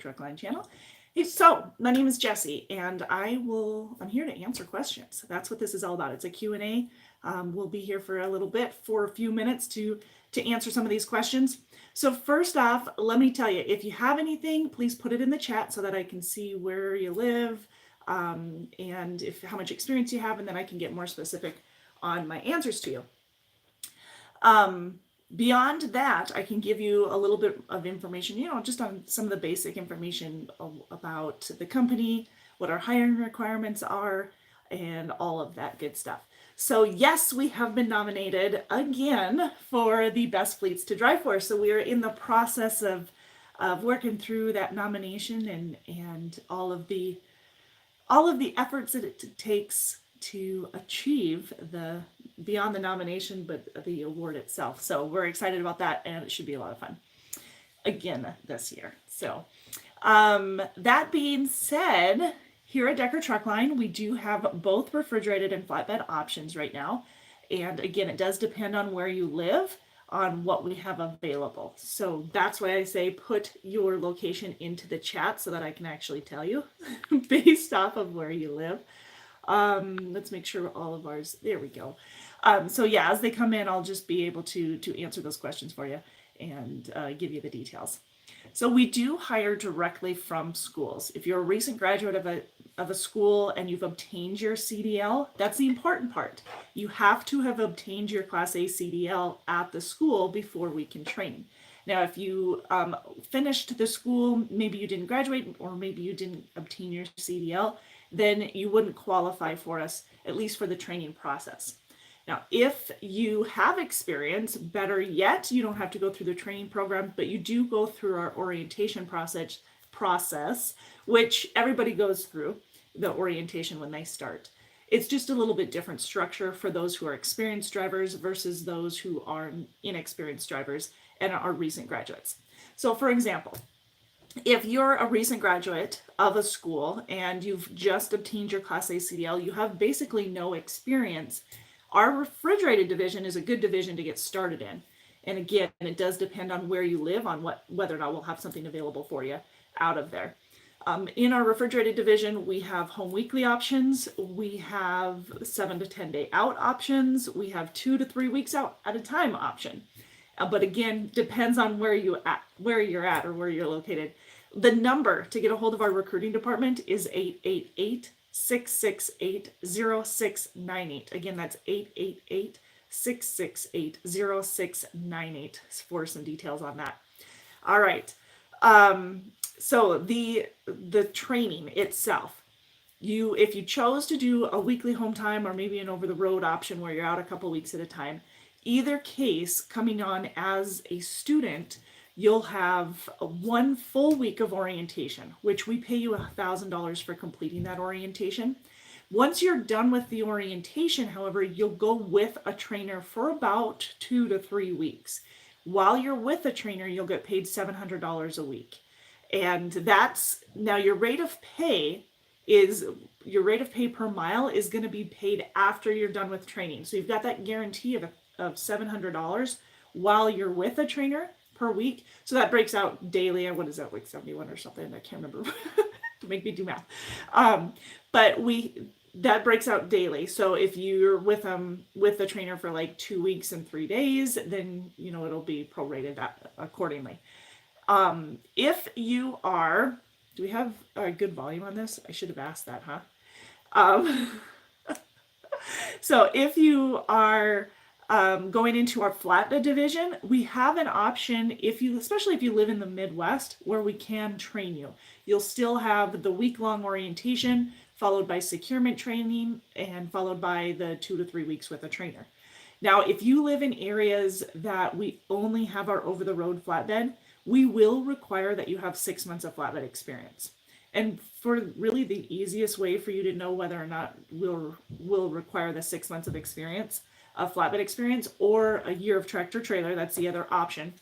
Truckline channel. Hey, so my name is Jessie, and I'm here to answer questions. That's what this is all about. It's a Q&A. We'll be here for a little bit, for a few minutes to answer some of these questions. So first off, let me tell you, if you have anything, please put it in the chat so that I can see where you live, and how much experience you have, and then I can get more specific on my answers to you. Beyond that, I can give you a little bit of information, just on some of the basic information about the company, what our hiring requirements are, and all of that good stuff. So yes, we have been nominated again for the best fleets to drive for. So we are in the process of working through that nomination and all of the efforts that it takes to achieve beyond the nomination, but the award itself. So we're excited about that, and it should be a lot of fun again this year. So that being said, here at Decker Truckline, we do have both refrigerated and flatbed options right now. And again, it does depend on where you live on what we have available. So that's why I say put your location into the chat so that I can actually tell you based off of where you live. Let's make sure all of ours, there we go. So yeah, as they come in, I'll just be able to answer those questions for you and give you the details. So we do hire directly from schools. If you're a recent graduate of a school and you've obtained your CDL, that's the important part. You have to have obtained your Class A CDL at the school before we can train. Now, if you finished the school, maybe you didn't graduate, or maybe you didn't obtain your CDL, then you wouldn't qualify for us, at least for the training process. Now, if you have experience, better yet, you don't have to go through the training program, but you do go through our orientation process, which everybody goes through the orientation when they start. It's just a little bit different structure for those who are experienced drivers versus those who are inexperienced drivers and are recent graduates. So for example, if you're a recent graduate of a school and you've just obtained your Class A CDL, you have basically no experience. Our refrigerated division is a good division to get started in. And again, it does depend on where you live on whether or not we'll have something available for you out of there. In our refrigerated division, we have home weekly options. We have 7 to 10 day out options. We have 2 to 3 weeks out at a time option. But again, depends on where you're at or where you're located. The number to get a hold of our recruiting department is 888-668-0698. Again, that's 888-668-0698 for some details on that. All right. So the training itself, if you chose to do a weekly home time or maybe an over the road option where you're out a couple weeks at a time, either case, coming on as a student, you'll have 1 full week of orientation, which we pay you $1,000 for completing that orientation. Once you're done with the orientation, however, you'll go with a trainer for about 2 to 3 weeks. While you're with a trainer, you'll get paid $700 a week. And now your rate of pay per mile is going to be paid after you're done with training. So you've got that guarantee of $700 while you're with a trainer per week. So that breaks out daily. And what is that, like 71 or something? I can't remember. To make me do math. But that breaks out daily. So if you're with the trainer for like 2 weeks and 3 days, then it'll be prorated accordingly. If you are, do we have a good volume on this? I should have asked that, huh? So if you are going into our flatbed division, we have an option especially if you live in the Midwest, where we can train you. You'll still have the week-long orientation followed by securement training and followed by the 2 to 3 weeks with a trainer. Now, if you live in areas that we only have our over-the-road flatbed, we will require that you have 6 months of flatbed experience. And for really the easiest way for you to know whether or not we'll require the 6 months of experience, of flatbed experience, or a year of tractor trailer, that's the other option,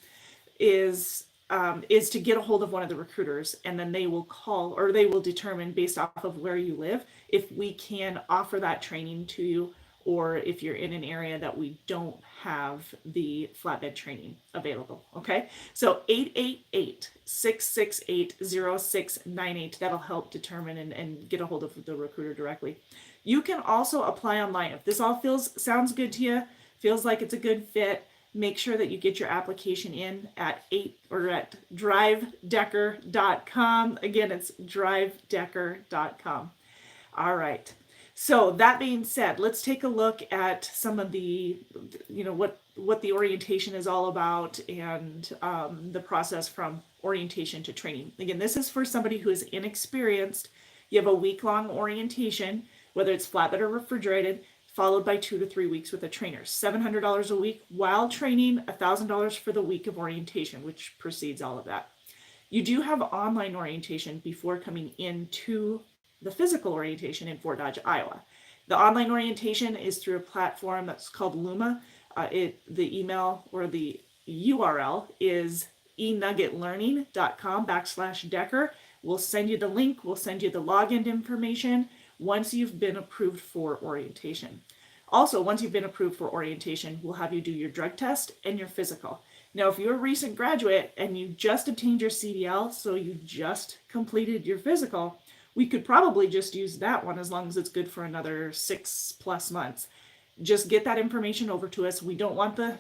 is to get a hold of one of the recruiters, and then they will call, or they will determine based off of where you live if we can offer that training to you or if you're in an area that we don't have the flatbed training available. Okay, so 888-668-0698. That'll help determine and get a hold of the recruiter directly. You can also apply online. If this all sounds good to you, feels like it's a good fit, make sure that you get your application in at drivedecker.com. Again, it's drivedecker.com. All right. So that being said, let's take a look at some of the, what the orientation is all about, and the process from orientation to training. Again, this is for somebody who is inexperienced. You have a week-long orientation, whether it's flatbed or refrigerated, followed by 2 to 3 weeks with a trainer. $700 a week while training, $1,000 for the week of orientation, which precedes all of that. You do have online orientation before coming into the physical orientation in Fort Dodge, Iowa. The online orientation is through a platform that's called Luma. The email or the URL is enuggetlearning.com/Decker. We'll send you the link. We'll send you the login information once you've been approved for orientation. Also, once you've been approved for orientation, we'll have you do your drug test and your physical. Now, if you're a recent graduate and you just obtained your CDL, so you just completed your physical, we could probably just use that one as long as it's good for another 6+ months. Just get that information over to us. We don't want the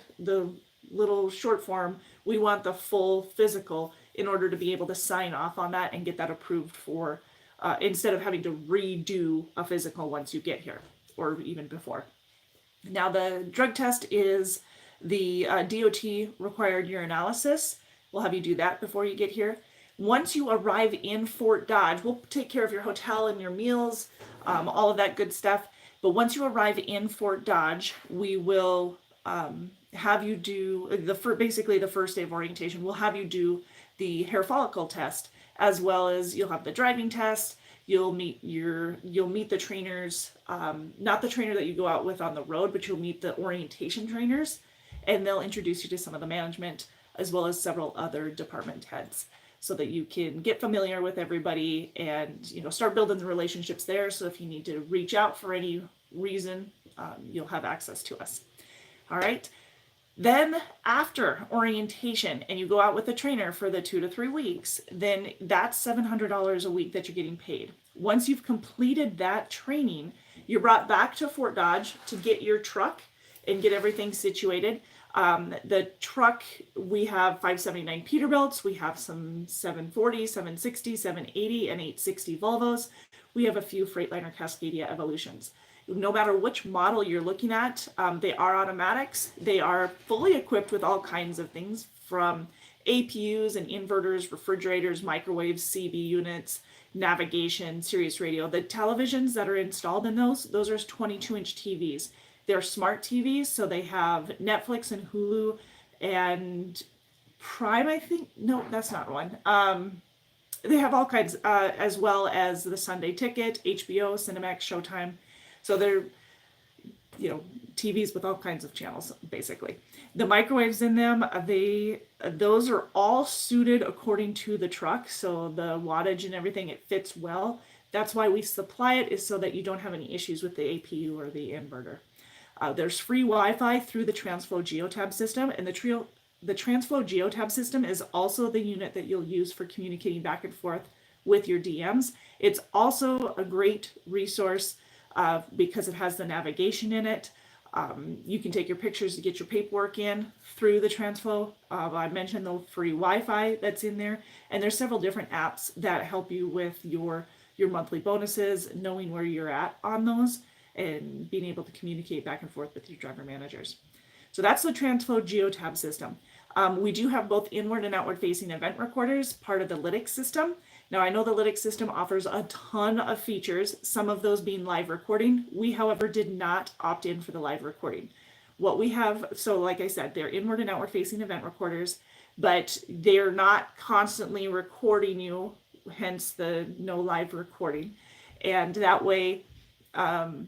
little short form. We want the full physical in order to be able to sign off on that and get that approved for, instead of having to redo a physical once you get here or even before. Now, the drug test is the DOT required urinalysis. We'll have you do that before you get here. Once you arrive in Fort Dodge, we'll take care of your hotel and your meals, all of that good stuff. But once you arrive in Fort Dodge, we will have you do basically the first day of orientation. We'll have you do the hair follicle test, as well as you'll have the driving test. You'll meet the trainers, not the trainer that you go out with on the road, but you'll meet the orientation trainers, and they'll introduce you to some of the management as well as several other department heads, so that you can get familiar with everybody and start building the relationships there. So if you need to reach out for any reason, you'll have access to us. All right. Then after orientation and you go out with a trainer for the 2 to 3 weeks, then that's $700 a week that you're getting paid. Once you've completed that training, you're brought back to Fort Dodge to get your truck and get everything situated. The truck, we have 579 Peterbilts, we have some 740, 760, 780, and 860 Volvos. We have a few Freightliner Cascadia Evolutions. No matter which model you're looking at, they are automatics. They are fully equipped with all kinds of things, from APUs and inverters, refrigerators, microwaves, CB units, navigation, Sirius radio. The televisions that are installed in those are 22-inch TVs. They're smart TVs, so they have Netflix and Hulu and Prime, I think. No, that's not one. They have all kinds, as well as the Sunday Ticket, HBO, Cinemax, Showtime. So they're, TVs with all kinds of channels, basically. The microwaves in them, those are all suited according to the truck. So the wattage and everything, it fits well. That's why we supply it, is so that you don't have any issues with the APU or the inverter. There's free Wi-Fi through the TransFlow Geotab system, and the TransFlow Geotab system is also the unit that you'll use for communicating back and forth with your DMs. It's also a great resource because it has the navigation in it. You can take your pictures to get your paperwork in through the TransFlow. I mentioned the free Wi-Fi that's in there, and there's several different apps that help you with your monthly bonuses, knowing where you're at on those, and being able to communicate back and forth with your driver managers. So that's the TransFlow Geotab system. We do have both inward and outward facing event recorders, part of the Lytx system. Now, I know the Lytx system offers a ton of features, some of those being live recording. We, however, did not opt in for the live recording. What we have, so like I said, they're inward and outward facing event recorders, but they're not constantly recording you, hence the no live recording. And that way, that's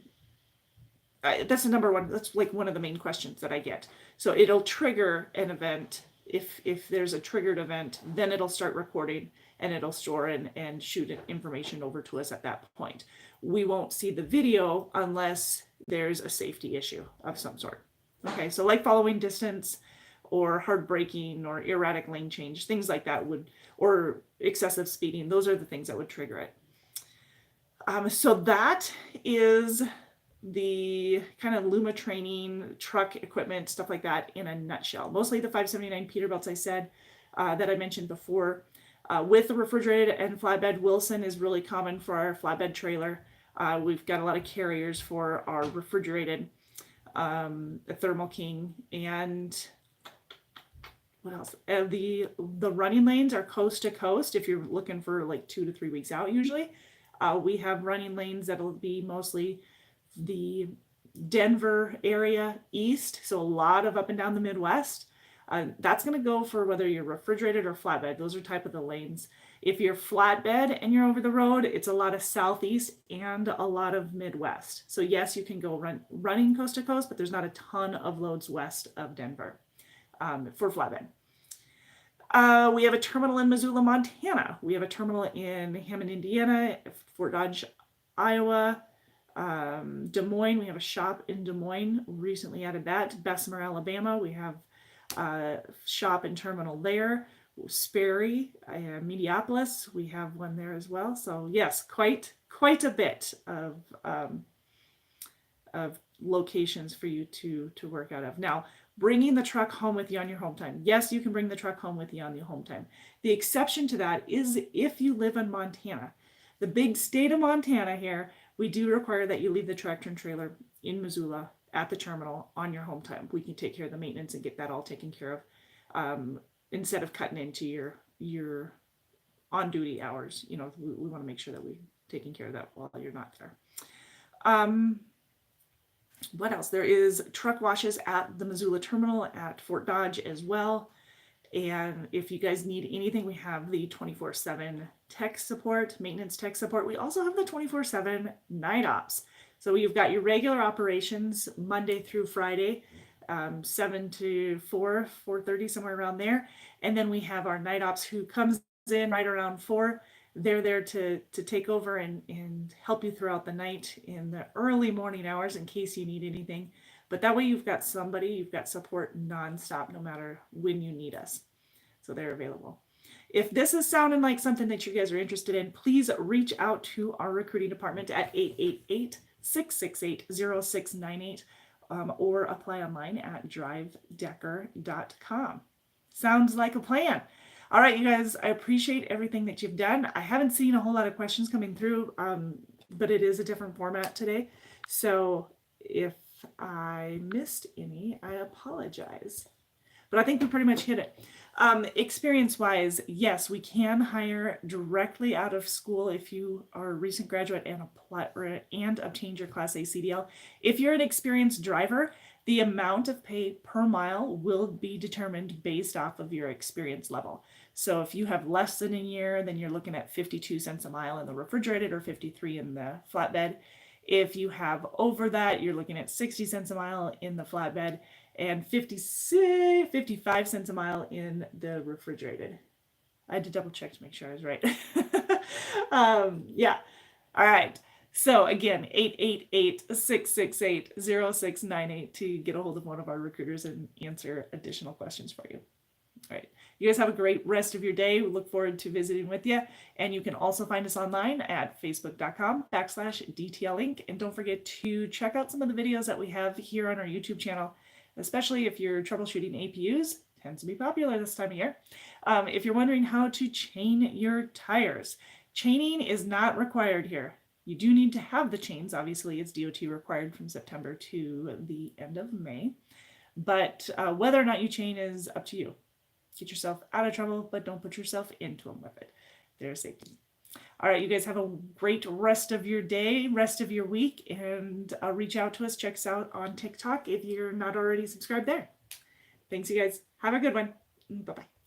the number one, that's like one of the main questions that I get. So it'll trigger an event. If there's a triggered event, then it'll start recording, and it'll store and shoot information over to us at that point. We won't see the video unless there's a safety issue of some sort. Okay, so like following distance or hard braking or erratic lane change, things like that or excessive speeding, those are the things that would trigger it. So that is the kind of Luma training, truck equipment, stuff like that in a nutshell. Mostly the 579 Peterbilts I said that I mentioned before. With the refrigerated and flatbed, Wilson is really common for our flatbed trailer. We've got a lot of carriers for our refrigerated, Thermo King, and what else? The running lanes are coast to coast. If you're looking for like 2 to 3 weeks out, usually, we have running lanes that'll be mostly the Denver area east, so a lot of up and down the Midwest. That's going to go for whether you're refrigerated or flatbed. Those are type of the lanes. If you're flatbed and you're over the road, it's a lot of southeast and a lot of Midwest. So yes, you can go running coast to coast, but there's not a ton of loads west of Denver for flatbed. We have a terminal in Missoula, Montana. We have a terminal in Hammond, Indiana, Fort Dodge, Iowa, Des Moines. We have a shop in Des Moines. Recently added that. Bessemer, Alabama. We have a shop and terminal there. Sperry, Minneapolis. We have one there as well. So yes, quite a bit of locations for you to work out of. Now, bringing the truck home with you on your home time. Yes, you can bring the truck home with you on your home time. The exception to that is if you live in Montana. The big state of Montana here, we do require that you leave the tractor and trailer in Missoula at the terminal on your home time. We can take care of the maintenance and get that all taken care of instead of cutting into your on-duty hours. You know, we want to make sure that we're taking care of that while you're not there. What else? There is truck washes at the Missoula terminal at Fort Dodge as well. And if you guys need anything, we have the 24/7 tech support, maintenance tech support. We also have the 24/7 night ops. So you've got your regular operations Monday through Friday, 7 to 4, 4:30, somewhere around there. And then we have our night ops who comes in right around 4. They're there to take over and help you throughout the night in the early morning hours in case you need anything. But that way you've got support nonstop, no matter when you need us. So they're available. If this is sounding like something that you guys are interested in, please reach out to our recruiting department at 888-668-0698 or apply online at drivedecker.com. Sounds like a plan. All right, you guys, I appreciate everything that you've done. I haven't seen a whole lot of questions coming through, but it is a different format today. So if I missed any, I apologize. But I think we pretty much hit it. Experience-wise, yes, we can hire directly out of school if you are a recent graduate and obtained your Class A CDL. If you're an experienced driver, the amount of pay per mile will be determined based off of your experience level. So if you have less than a year, then you're looking at 52 cents a mile in the refrigerated or 53 in the flatbed. If you have over that, you're looking at 60 cents a mile in the flatbed and 55 cents a mile in the refrigerated. I had to double check to make sure I was right. Yeah. All right. So again, 888-668-0698 to get a hold of one of our recruiters and answer additional questions for you. All right. You guys have a great rest of your day. We look forward to visiting with you. And you can also find us online at facebook.com/DTLinc. And don't forget to check out some of the videos that we have here on our YouTube channel, especially if you're troubleshooting APUs. Tends to be popular this time of year. If you're wondering how to chain your tires, chaining is not required here. You do need to have the chains. Obviously, it's DOT required from September to the end of May. But whether or not you chain is up to you. Get yourself out of trouble, but don't put yourself into them with it. There's safety. All right, you guys have a great rest of your day, rest of your week, and reach out to us. Check us out on TikTok if you're not already subscribed there. Thanks, you guys. Have a good one. Bye-bye.